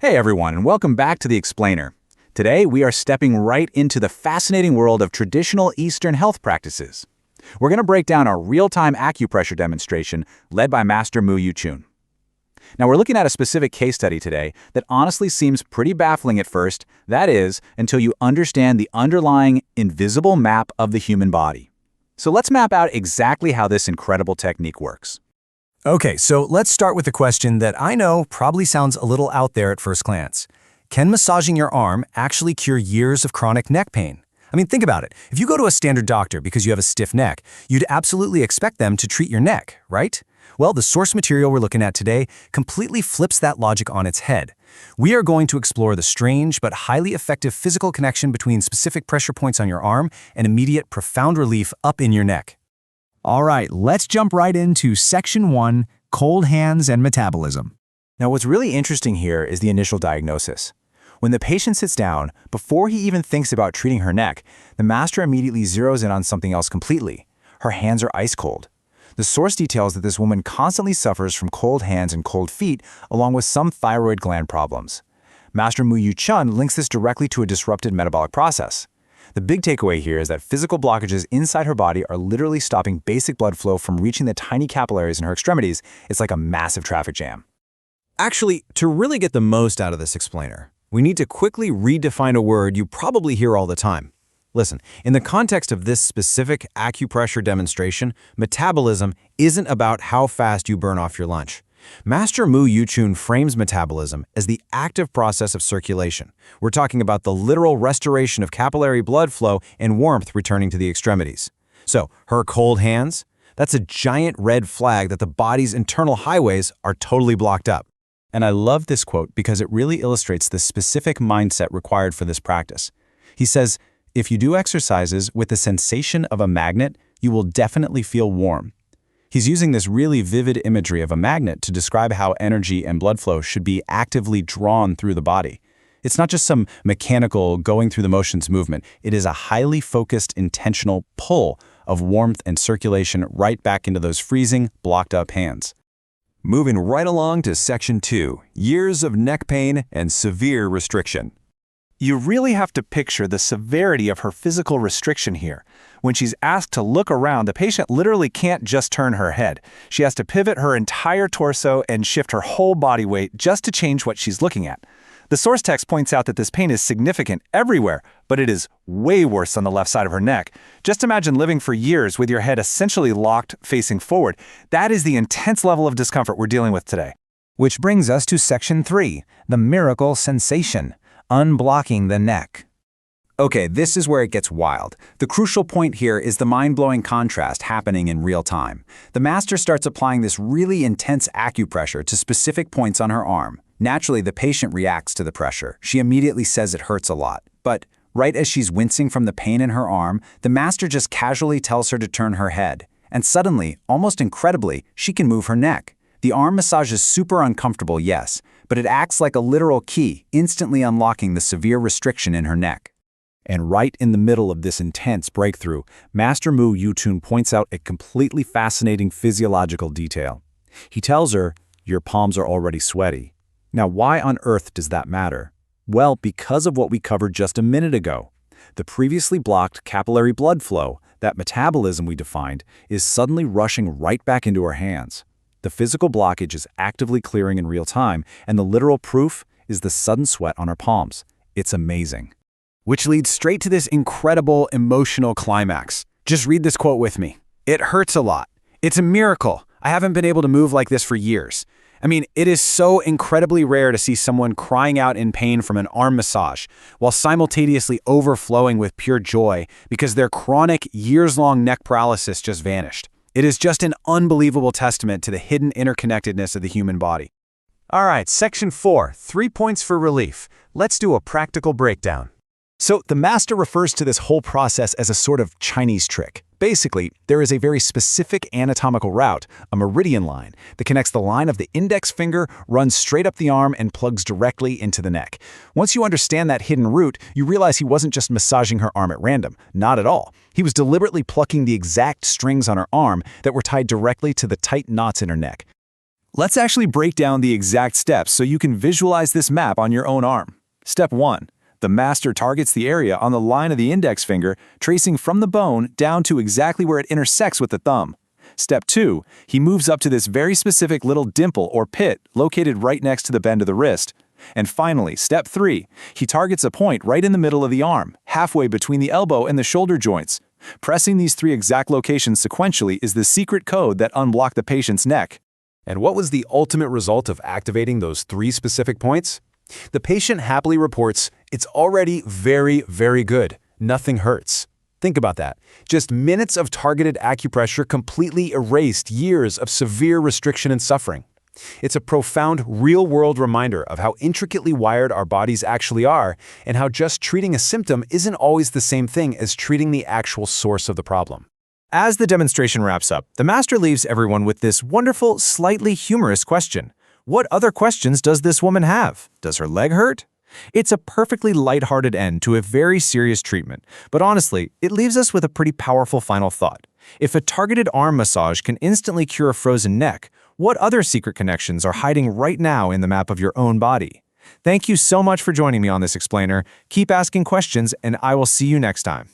Hey everyone, and welcome back to The Explainer. Today, we are stepping right into the fascinating world of traditional Eastern health practices. We're going to break down a real-time acupressure demonstration led by Master Mu Yu-Chun. Now, we're looking at a specific case study today that honestly seems pretty baffling at first, that is, until you understand the underlying invisible map of the human body. So let's map out exactly how this incredible technique works. Okay, so let's start with a question that I know probably sounds a little out there at first glance. Can massaging your arm actually cure years of chronic neck pain? I mean, think about it. If you go to a standard doctor because you have a stiff neck, you'd absolutely expect them to treat your neck, right? Well, the source material we're looking at today completely flips that logic on its head. We are going to explore the strange but highly effective physical connection between specific pressure points on your arm and immediate profound relief up in your neck. All right, let's jump right into Section 1, Cold Hands and Metabolism. Now, what's really interesting here is the initial diagnosis. When the patient sits down, before he even thinks about treating her neck, the master immediately zeroes in on something else completely. Her hands are ice cold. The source details that this woman constantly suffers from cold hands and cold feet, along with some thyroid gland problems. Master Mu Yu-Chun links this directly to a disrupted metabolic process. The big takeaway here is that physical blockages inside her body are literally stopping basic blood flow from reaching the tiny capillaries in her extremities. It's like a massive traffic jam. Actually, to really get the most out of this explainer, we need to quickly redefine a word you probably hear all the time. Listen, in the context of this specific acupressure demonstration, metabolism isn't about how fast you burn off your lunch. Master Mu Yu-Chun frames metabolism as the active process of circulation. We're talking about the literal restoration of capillary blood flow and warmth returning to the extremities. So, her cold hands? That's a giant red flag that the body's internal highways are totally blocked up. And I love this quote because it really illustrates the specific mindset required for this practice. He says, "If you do exercises with the sensation of a magnet, you will definitely feel warm." He's using this really vivid imagery of a magnet to describe how energy and blood flow should be actively drawn through the body. It's not just some mechanical going through the motions movement. It is a highly focused, intentional pull of warmth and circulation right back into those freezing, blocked up hands. Moving right along to Section 2, Years of Neck Pain and Severe Restriction. You really have to picture the severity of her physical restriction here. When she's asked to look around, the patient literally can't just turn her head. She has to pivot her entire torso and shift her whole body weight just to change what she's looking at. The source text points out that this pain is significant everywhere, but it is way worse on the left side of her neck. Just imagine living for years with your head essentially locked facing forward. That is the intense level of discomfort we're dealing with today. Which brings us to Section 3, the miracle sensation. Unblocking the neck. Okay, this is where it gets wild. The crucial point here is the mind-blowing contrast happening in real time. The master starts applying this really intense acupressure to specific points on her arm. Naturally, the patient reacts to the pressure. She immediately says it hurts a lot. But right as she's wincing from the pain in her arm, the master just casually tells her to turn her head. And suddenly, almost incredibly, she can move her neck. The arm massage is super uncomfortable, yes, but it acts like a literal key, instantly unlocking the severe restriction in her neck. And right in the middle of this intense breakthrough, Master Mu Yu-Chun points out a completely fascinating physiological detail. He tells her, "Your palms are already sweaty." Now, why on earth does that matter? Well, because of what we covered just a minute ago. The previously blocked capillary blood flow, that metabolism we defined, is suddenly rushing right back into her hands. The physical blockage is actively clearing in real time, and the literal proof is the sudden sweat on her palms. It's amazing. Which leads straight to this incredible emotional climax. Just read this quote with me. "It hurts a lot. It's a miracle. I haven't been able to move like this for years." I mean, it is so incredibly rare to see someone crying out in pain from an arm massage, while simultaneously overflowing with pure joy because their chronic, years-long neck paralysis just vanished. It is just an unbelievable testament to the hidden interconnectedness of the human body. All right, Section 4, 3 points for relief. Let's do a practical breakdown. So the master refers to this whole process as a sort of Chinese trick. Basically, there is a very specific anatomical route, a meridian line, that connects the line of the index finger, runs straight up the arm, and plugs directly into the neck. Once you understand that hidden route, you realize he wasn't just massaging her arm at random. Not at all. He was deliberately plucking the exact strings on her arm that were tied directly to the tight knots in her neck. Let's actually break down the exact steps so you can visualize this map on your own arm. Step 1. The master targets the area on the line of the index finger, tracing from the bone down to exactly where it intersects with the thumb. Step 2. He moves up to this very specific little dimple or pit located right next to the bend of the wrist. And finally, Step 3. He targets a point right in the middle of the arm, halfway between the elbow and the shoulder joints. Pressing these 3 exact locations sequentially is the secret code that unblocked the patient's neck. And what was the ultimate result of activating those 3 specific points? The patient happily reports, "It's already very, very good. Nothing hurts." Think about that. Just minutes of targeted acupressure completely erased years of severe restriction and suffering. It's a profound, real-world reminder of how intricately wired our bodies actually are, and how just treating a symptom isn't always the same thing as treating the actual source of the problem. As the demonstration wraps up, the master leaves everyone with this wonderful, slightly humorous question. What other questions does this woman have? Does her leg hurt? It's a perfectly lighthearted end to a very serious treatment, but honestly, it leaves us with a pretty powerful final thought. If a targeted arm massage can instantly cure a frozen neck, what other secret connections are hiding right now in the map of your own body? Thank you so much for joining me on this explainer. Keep asking questions, and I will see you next time.